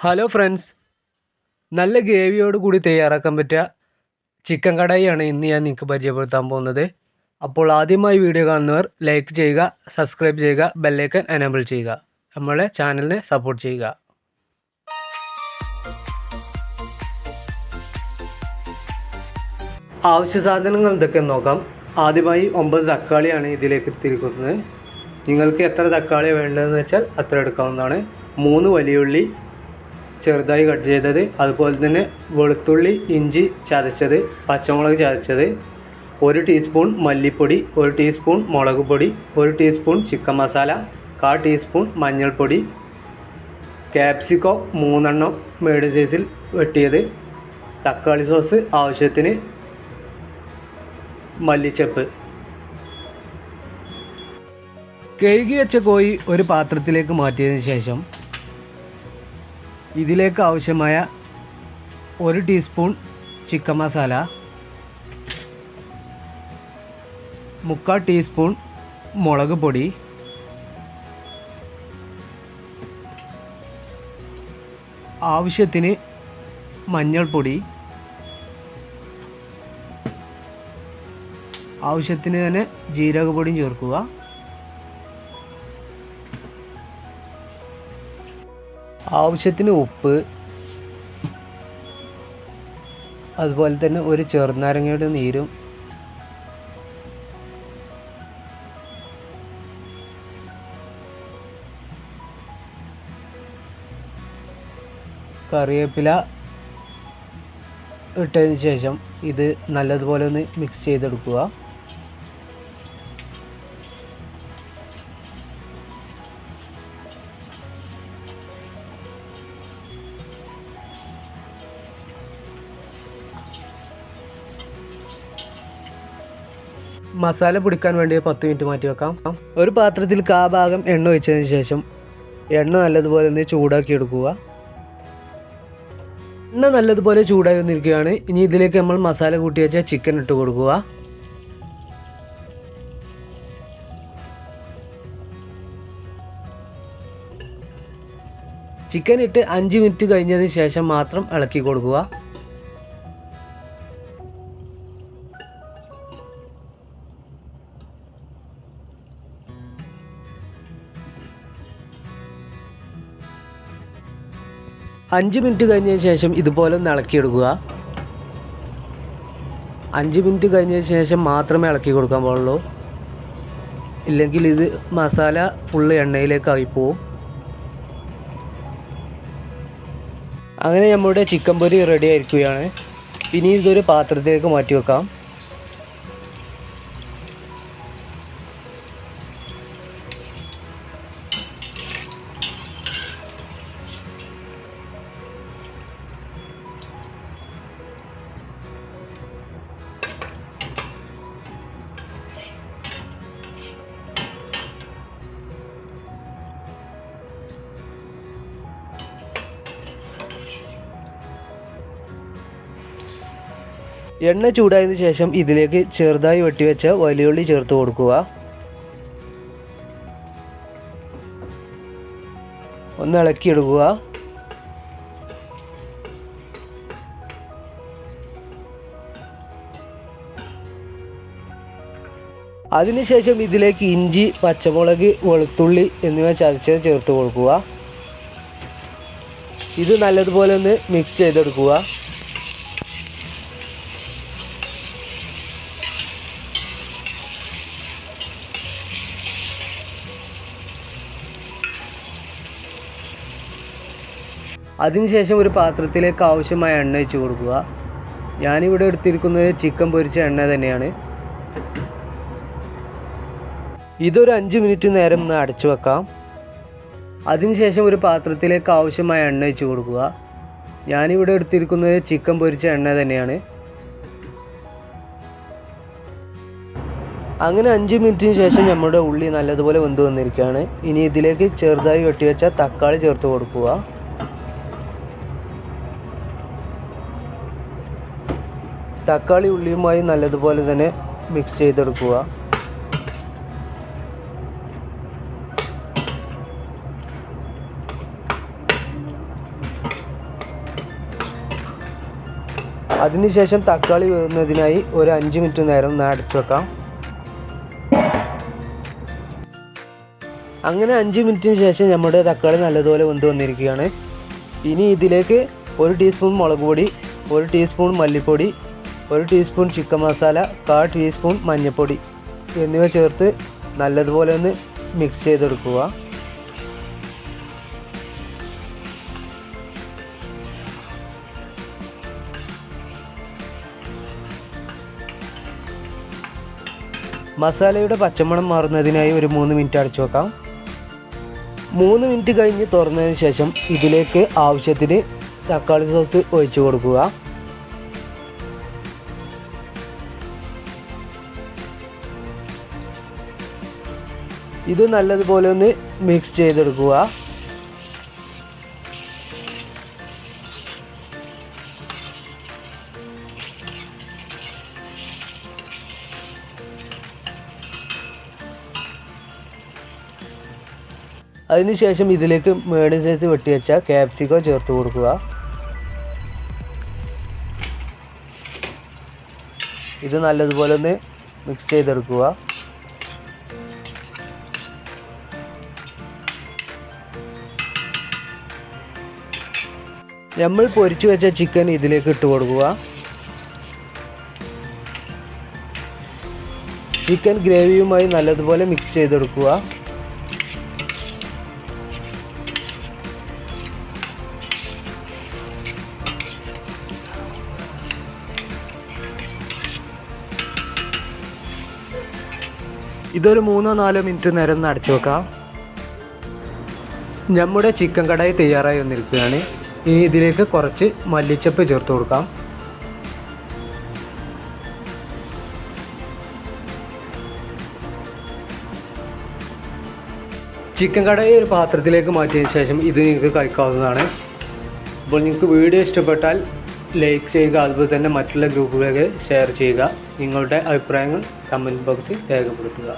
Hello friends, നല്ല ഗ്രേവിയോട് കൂടി തയ്യാറാക്കാൻ പറ്റിയ ചിക്കൻ കടായിയാണ് ഇന്ന് ഞാൻ നിങ്ങൾക്ക് പരിചയപ്പെടുത്താൻ പോകുന്നത്. അപ്പോൾ ആദ്യമായി വീഡിയോ കാണുന്നവർ ലൈക്ക് ചെയ്യുക, സബ്സ്ക്രൈബ് ചെയ്യുക, ബെല്ലൈക്കൻ എനേബിൾ ചെയ്യുക, നമ്മളെ ചാനലിനെ സപ്പോർട്ട് ചെയ്യുക. ആവശ്യ സാധനങ്ങൾ എന്തൊക്കെയെന്ന് നോക്കാം. ആദ്യമായി 9 തക്കാളിയാണ് ഇതിലേക്ക് ഇട്ടിരിക്കുന്നത്. നിങ്ങൾക്ക് എത്ര തക്കാളി വേണ്ടതെന്ന് വെച്ചാൽ അത്ര എടുക്കാവുന്നതാണ്. 3 വലിയുള്ളി ചെറുതായി കട്ട് ചെയ്തത്, അതുപോലെ തന്നെ വെളുത്തുള്ളി, ഇഞ്ചി ചതച്ചത്, പച്ചമുളക് ചതച്ചത്, 1 ടീസ്പൂൺ മല്ലിപ്പൊടി, 1 ടീസ്പൂൺ മുളക് പൊടി, 1 ടീസ്പൂൺ ചിക്കൻ മസാല, 1/4 ടീസ്പൂൺ മഞ്ഞൾപ്പൊടി, ക്യാപ്സിക്കോ 3 എണ്ണം മീഡിയം സൈസിൽ വെട്ടിയത്, തക്കാളി സോസ് ആവശ്യത്തിന്, മല്ലിച്ചപ്പ്. കഴുകി വെച്ച കോഴി ഒരു പാത്രത്തിലേക്ക് മാറ്റിയതിന് ശേഷം ഇതിലേക്ക് ആവശ്യമായ 1 ടീസ്പൂൺ ചിക്കൻ മസാല, 1/4 ടീസ്പൂൺ മുളക് പൊടി, ആവശ്യത്തിന് മഞ്ഞൾപ്പൊടി, ആവശ്യത്തിന് തന്നെ ജീരകപ്പൊടിയും ചേർക്കുക. ആവശ്യത്തിന് ഉപ്പ്, അതുപോലെ തന്നെ ഒരു ചെറുനാരങ്ങയുടെ നീരും, കറിവേപ്പില ഇട്ടതിന് ശേഷം ഇത് നല്ലതുപോലെ ഒന്ന് മിക്സ് ചെയ്തെടുക്കുക. മസാല പിടിക്കാൻ വേണ്ടി 10 മിനിറ്റ് മാറ്റി വെക്കാം. ഒരു പാത്രത്തിൽ ഭാഗം എണ്ണ ഒഴിച്ചതിന് ശേഷം എണ്ണ നല്ലതുപോലെ ഒന്ന് ചൂടാക്കി എടുക്കുക. എണ്ണ നല്ലതുപോലെ ചൂടായി വന്നിരിക്കുകയാണ്. ഇനി ഇതിലേക്ക് നമ്മൾ മസാല കൂട്ടി വെച്ച ചിക്കൻ ഇട്ട് കൊടുക്കുക. ചിക്കൻ ഇട്ട് 5 മിനിറ്റ് കഴിഞ്ഞതിന് ശേഷം മാത്രം ഇളക്കി കൊടുക്കുക. അഞ്ച് മിനിറ്റ് കഴിഞ്ഞതിന് ശേഷം ഇതുപോലെ ഒന്ന് ഇളക്കിയെടുക്കുക. 5 മിനിറ്റ് കഴിഞ്ഞതിന് ശേഷം മാത്രമേ ഇളക്കി കൊടുക്കാൻ പാടുള്ളൂ, ഇല്ലെങ്കിൽ ഇത് മസാല ഫുള്ള് എണ്ണയിലേക്കായി പോവും. അങ്ങനെ നമ്മുടെ ചിക്കൻ പൊരി റെഡി ആയിരിക്കുകയാണ്. ഇനി ഇതൊരു പാത്രത്തിലേക്ക് മാറ്റി വെക്കാം. എണ്ണ ചൂടായതിനു ശേഷം ഇതിലേക്ക് ചെറുതായി വെട്ടിവെച്ച വലിയുള്ളി ചേർത്ത് കൊടുക്കുക. ഒന്ന് ഇളക്കിയെടുക്കുക. അതിനുശേഷം ഇതിലേക്ക് ഇഞ്ചി, പച്ചമുളക്, വെളുത്തുള്ളി എന്നിവ ചതച്ചത് ചേർത്ത് കൊടുക്കുക. ഇത് നല്ലതുപോലെ ഒന്ന് മിക്സ് ചെയ്തെടുക്കുക. അതിനുശേഷം ഒരു പാത്രത്തിലേക്ക് ആവശ്യമായ എണ്ണ ഒഴിച്ച് കൊടുക്കുക. ഞാനിവിടെ എടുത്തിരിക്കുന്നത് ചിക്കൻ പൊരിച്ച എണ്ണ തന്നെയാണ്. ഇതൊരു 5 മിനിറ്റ് നേരം ഒന്ന് അടച്ചു വെക്കാം. അതിനുശേഷം ഒരു പാത്രത്തിലേക്ക് ആവശ്യമായ എണ്ണ ഒഴിച്ച് കൊടുക്കുക. ഞാനിവിടെ എടുത്തിരിക്കുന്നത് ചിക്കൻ പൊരിച്ച എണ്ണ തന്നെയാണ്. അങ്ങനെ 5 മിനിറ്റിന് ശേഷം നമ്മുടെ ഉള്ളി നല്ലതുപോലെ വെന്ത് വന്നിരിക്കുകയാണ്. ഇനി ഇതിലേക്ക് ചെറുതായി വെട്ടിവെച്ച തക്കാളി ചേർത്ത് കൊടുക്കുക. തക്കാളി ഉള്ളിയുമായി നല്ലതുപോലെ തന്നെ മിക്സ് ചെയ്തെടുക്കുക. അതിനുശേഷം തക്കാളി വേകുന്നതിനായി ഒരു 5 മിനിറ്റ് നേരം അടച്ചു വെക്കാം. അങ്ങനെ 5 മിനിറ്റിന് ശേഷം നമ്മുടെ തക്കാളി നല്ലതുപോലെ വെന്ത് വന്നിരിക്കുകയാണ്. ഇനി ഇതിലേക്ക് 1 ടീസ്പൂൺ മുളക് പൊടി, 1 ടീസ്പൂൺ മല്ലിപ്പൊടി, 1 ടീസ്പൂൺ ചിക്കൻ മസാല, 1/4 ടീസ്പൂൺ മഞ്ഞൾപ്പൊടി എന്നിവ ചേർത്ത് നല്ലതുപോലെ ഒന്ന് മിക്സ് ചെയ്തെടുക്കുക. മസാലയുടെ പച്ചമണം മാറുന്നതിനായി ഒരു 3 മിനിറ്റ് അടച്ചു വെക്കാം. 3 മിനിറ്റ് കഴിഞ്ഞ് തുറന്നതിന് ശേഷം ഇതിലേക്ക് ആവശ്യത്തിന് തക്കാളി സോസ് ഒഴിച്ചു കൊടുക്കുക. ഇത് നല്ലതുപോലെ ഒന്ന് മിക്സ് ചെയ്തെടുക്കുക. അതിനുശേഷം ഇതിലേക്ക് മീഡിയം സൈസ് വെട്ടിവെച്ച ക്യാപ്സിക്കം ചേർത്ത് കൊടുക്കുക. ഇത് നല്ലതുപോലെ ഒന്ന് മിക്സ് ചെയ്തെടുക്കുക. നമ്മൾ പൊരിച്ചു വെച്ച ചിക്കൻ ഇതിലേക്ക് ഇട്ട് കൊടുക്കുക. ചിക്കൻ ഗ്രേവിയുമായി നല്ലതുപോലെ മിക്സ് ചെയ്തെടുക്കുക. ഇതൊരു 3-4 മിനിറ്റ് നേരം അടച്ചു വെക്കാം. നമ്മുടെ ചിക്കൻ കടായി തയ്യാറായി വന്നിരിക്കുകയാണ്. ഇനി ഇതിലേക്ക് കുറച്ച് മല്ലിച്ചപ്പ് ചേർത്ത് കൊടുക്കാം. ചിക്കൻ കടായി ഒരു പാത്രത്തിലേക്ക് മാറ്റിയതിന് ശേഷം ഇത് നിങ്ങൾക്ക് കഴിക്കാവുന്നതാണ്. അപ്പോൾ നിങ്ങൾക്ക് വീഡിയോ ഇഷ്ടപ്പെട്ടാൽ ലൈക്ക് ചെയ്യുക, അതുപോലെ തന്നെ മറ്റുള്ള ഗ്രൂപ്പുകളിലേക്ക് ഷെയർ ചെയ്യുക. നിങ്ങളുടെ അഭിപ്രായങ്ങൾ കമൻറ്റ് ബോക്സിൽ രേഖപ്പെടുത്തുക.